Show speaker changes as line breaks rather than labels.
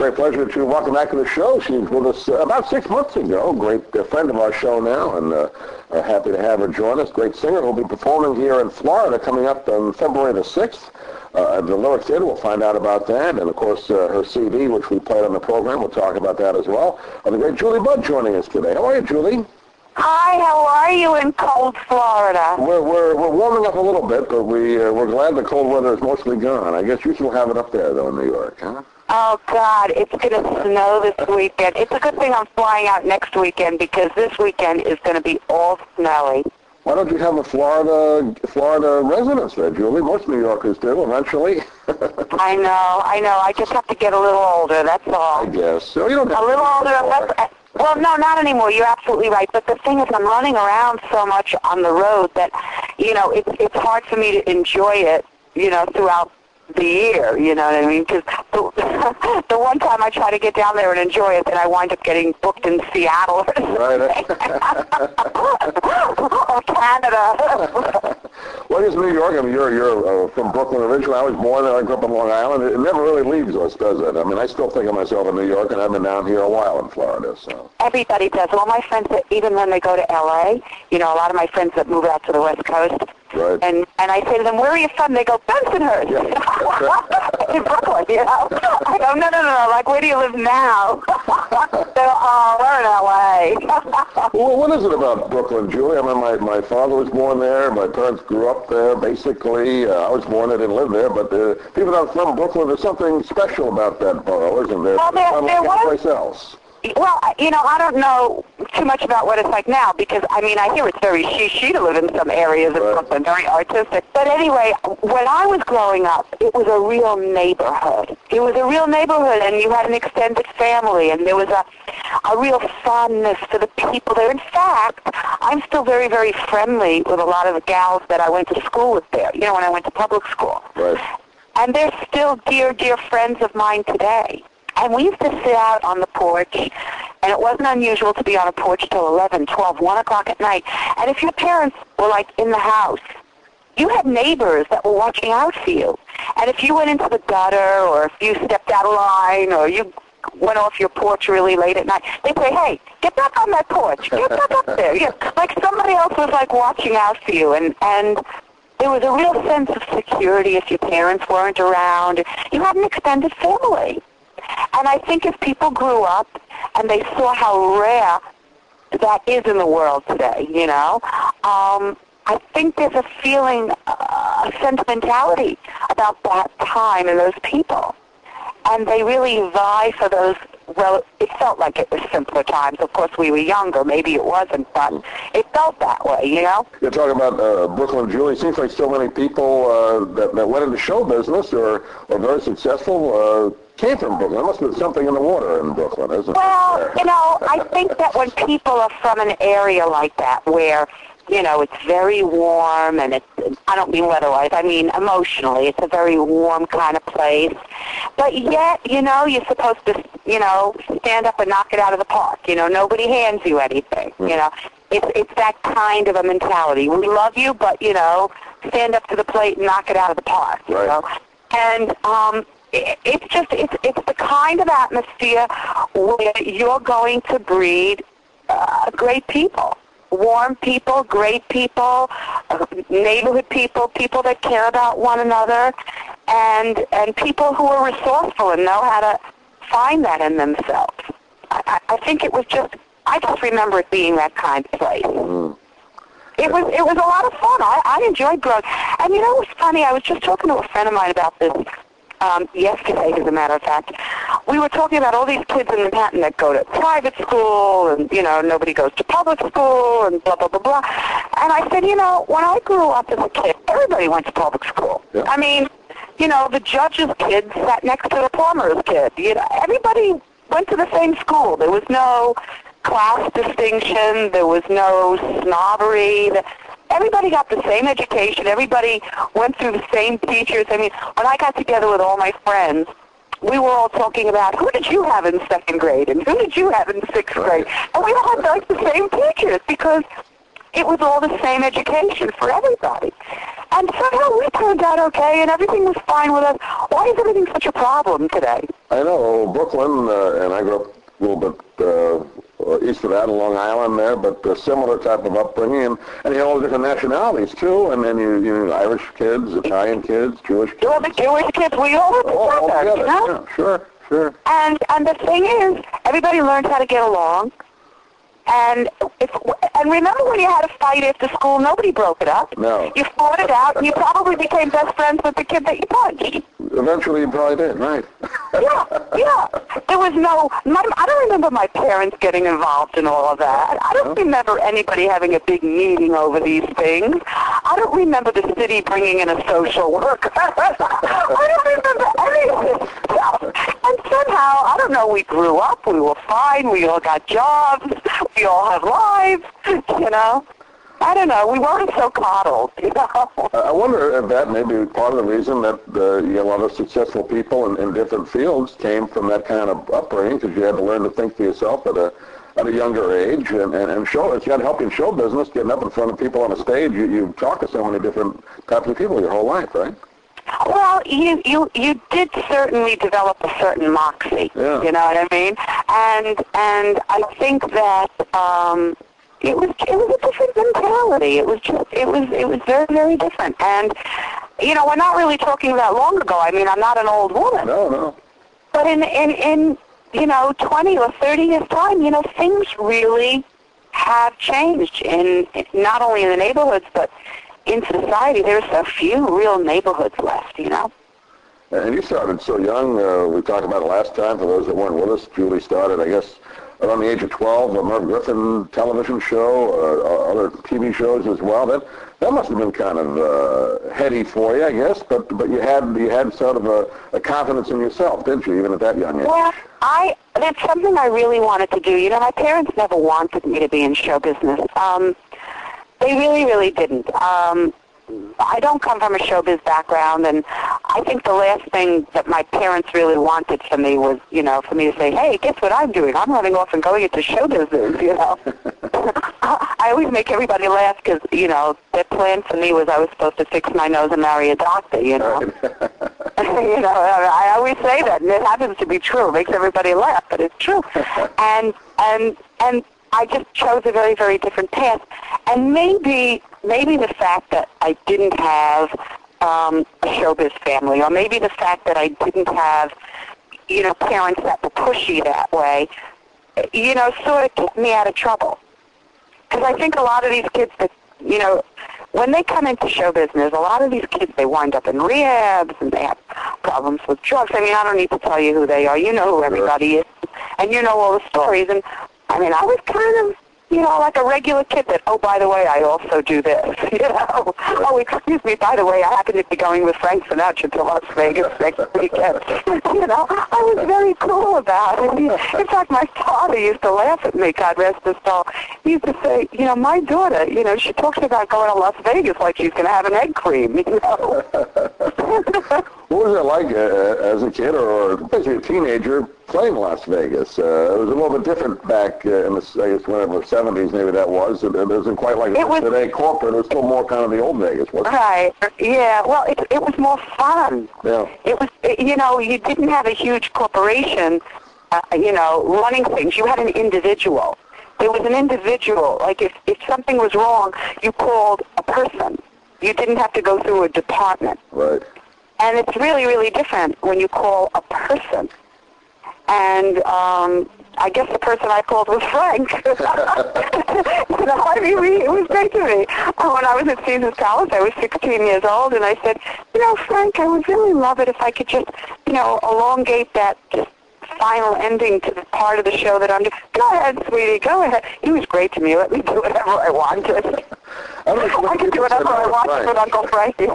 Great pleasure to welcome back to the show. She was with us about 6 months ago. Great friend of our show now, and happy to have her join us. Great singer who will be performing here in Florida coming up on February the 6th at the Lyric Theater. We'll find out about that. And, of course, her CD, which we played on the program, we'll talk about that as well. The great Julie Budd joining us today. How are you, Julie?
Hi, how are you in cold Florida?
We're warming up a little bit, but we're glad the cold weather is mostly gone. I guess you still have it up there, though, in New York, huh?
Oh, God, it's going to snow this weekend. It's a good thing I'm flying out next weekend because this weekend is going to be all snowy.
Why don't you have a Florida residence there, Julie? Most New Yorkers do, eventually.
I know. I just have to get a little older, that's all.
I guess. So you don't have
a little older. Well, no, not anymore. You're absolutely right. But the thing is, I'm running around so much on the road that, it's hard for me to enjoy it, throughout the year, you know what I mean? Because the one time I try to get down there and enjoy it, then I wind up getting booked in Seattle or
right.
or Canada.
What is New York? I mean, you're from Brooklyn originally. I was born there. I grew up on Long Island. It never really leaves us, does it? I mean, I still think of myself in New York, and I've been down here a while in Florida. So
everybody does. All my friends, even when they go to L.A., a lot of my friends that move out to the West Coast,
right.
And I say to them, where are you from? They go, Bensonhurst. Yeah. In Brooklyn, I go, no. Like, where do you live now? They're all, we're in L.A.
Well, what is it about Brooklyn, Julie? I mean, my father was born there. My parents grew up there, basically. I was born there, didn't live there. But people that are from Brooklyn, there's something special about that borough, isn't there?
Well, there was.
Someplace else.
Well, I don't know too much about what it's like now because, I hear it's very she to live in some areas of Brooklyn, very artistic. But anyway, when I was growing up, it was a real neighborhood. It was a real neighborhood, and you had an extended family, and there was a real fondness for the people there. In fact, I'm still very, very friendly with a lot of the gals that I went to school with there, when I went to public school.
Right.
And they're still dear, dear friends of mine today. And we used to sit out on the porch, and it wasn't unusual to be on a porch till 11, 12, 1 o'clock at night. And if your parents were, in the house, you had neighbors that were watching out for you. And if you went into the gutter or if you stepped out of line or you went off your porch really late at night, they'd say, hey, get back on that porch. Get back up there. Like somebody else was, watching out for you. And there was a real sense of security if your parents weren't around. You had an extended family. And I think if people grew up and they saw how rare that is in the world today, I think there's a feeling, a sentimentality about that time and those people. And they really vie for those, well, it felt like it was simpler times. Of course, we were younger. Maybe it wasn't, but it felt that way,
You're talking about Brooklyn, Julie. It seems like so many people that went into show business or very successful came from Brooklyn. There must have been something in the water in Brooklyn, isn't it?
Well, I think that when people are from an area like that where, it's very warm and I don't mean weather-wise, I mean emotionally, it's a very warm kind of place. But yet, you're supposed to, stand up and knock it out of the park. Nobody hands you anything, It's that kind of a mentality. We love you, but, stand up to the plate and knock it out of the park, And, it's the kind of atmosphere where you're going to breed great people, warm people, great people, neighborhood people, people that care about one another, and people who are resourceful and know how to find that in themselves. I think it was I just remember it being that kind of place.
Mm-hmm.
It was a lot of fun. I enjoyed growing. And it was funny, I was just talking to a friend of mine about this yesterday, as a matter of fact. We were talking about all these kids in Manhattan that go to private school and, nobody goes to public school and blah, blah, blah, blah. And I said, when I grew up as a kid, everybody went to public school.
Yeah.
I mean, the judge's kid sat next to the plumber's kid. Everybody went to the same school. There was no class distinction. There was no snobbery. Everybody got the same education. Everybody went through the same teachers. I mean, when I got together with all my friends, we were all talking about who did you have in second grade and who did you have in sixth grade. And we all had the same teachers because it was all the same education for everybody. And somehow we turned out okay, and everything was fine with us. Why is everything such a problem today?
I know, Brooklyn, and I grew up a little bit east of that, on Long Island there, but a similar type of upbringing, and you have all the different nationalities too, and then you Irish kids, Italian kids, Jewish kids.
Well, the Jewish kids, we all live together, you know?
Yeah, sure, sure.
And the thing is, everybody learned how to get along. And remember when you had a fight after school, nobody broke it up.
No.
You fought it out, and you probably became best friends with the kid that you punched.
Eventually you probably did, right.
Yeah. There was I don't remember my parents getting involved in all of that. I don't remember anybody having a big meeting over these things. I don't remember the city bringing in a social worker. I don't remember any of this stuff. And somehow, I don't know, we grew up, we were fine, we all got jobs, we all have lives, you know. I don't know. We weren't so coddled, you know.
I wonder if that may be part of the reason that a lot of successful people in different fields came from that kind of upbringing, because you had to learn to think for yourself at a younger age, and show. If you had help in show business, getting up in front of people on a stage, you talk to so many different types of people your whole life, right?
Well, you did certainly develop a certain moxie.
Yeah.
You know what I mean? And I think that it was a different mentality. It was very, very different. And you know, we're not really talking that long ago. I mean, I'm not an old woman.
No.
But in you know, 20 or 30 years time, you know, things really have changed in not only in the neighborhoods but in society. There's so few real neighborhoods left, you know.
And you started so young. We talked about it last time. For those that weren't with us, Julie started, I guess, around the age of 12, a Merv Griffin television show, other TV shows as well. That must have been kind of heady for you, I guess. But you had sort of a confidence in yourself, didn't you, even at that young age?
Well, that's something I really wanted to do. You know, my parents never wanted me to be in show business. They really, really didn't. I don't come from a showbiz background, and I think the last thing that my parents really wanted from me was, you know, for me to say, hey, guess what I'm doing? I'm running off and going into show business, you know. I always make everybody laugh because, you know, their plan for me was I was supposed to fix my nose and marry a doctor, you know. You know, I always say that, and it happens to be true. It makes everybody laugh, but it's true. And I just chose a very, very different path. And maybe the fact that I didn't have a showbiz family, or maybe the fact that I didn't have, you know, parents that were pushy that way, you know, sort of kept me out of trouble. Because I think a lot of these kids that, you know, when they come into show business, a lot of these kids, they wind up in rehabs and they have problems with drugs. I mean, I don't need to tell you who they are. You know who everybody is, and you know all the stories. And I mean, I was kind of, you know, like a regular kid that, oh, by the way, I also do this, you know. Oh, excuse me, by the way, I happen to be going with Frank Sinatra to Las Vegas next weekend. You know, I was very cool about it. In fact, my father used to laugh at me, God rest his soul. He used to say, you know, my daughter, you know, she talks about going to Las Vegas like she's going to have an egg cream, you know.
What was it like as a kid or basically a teenager playing Las Vegas? It was a little bit different back in the, I guess, whatever, 70s maybe that was. It wasn't quite like it was today corporate. It was still more kind of the old Vegas, wasn't it?
Right. Yeah. Well, it was more fun.
Yeah.
It was, you know, you didn't have a huge corporation, you know, running things. You had an individual. There was an individual. Like if something was wrong, you called a person. You didn't have to go through a department.
Right.
And it's really, really different when you call a person. And I guess the person I called was Frank. You know, I mean, it was great to me. When I was at Caesars Palace, I was 16 years old, and I said, you know, Frank, I would really love it if I could just, you know, elongate that just final ending to the part of the show that I'm doing. Go ahead, sweetie, go ahead. He was great to me. Let me do whatever I wanted. I could do whatever I wanted with Uncle Frankie.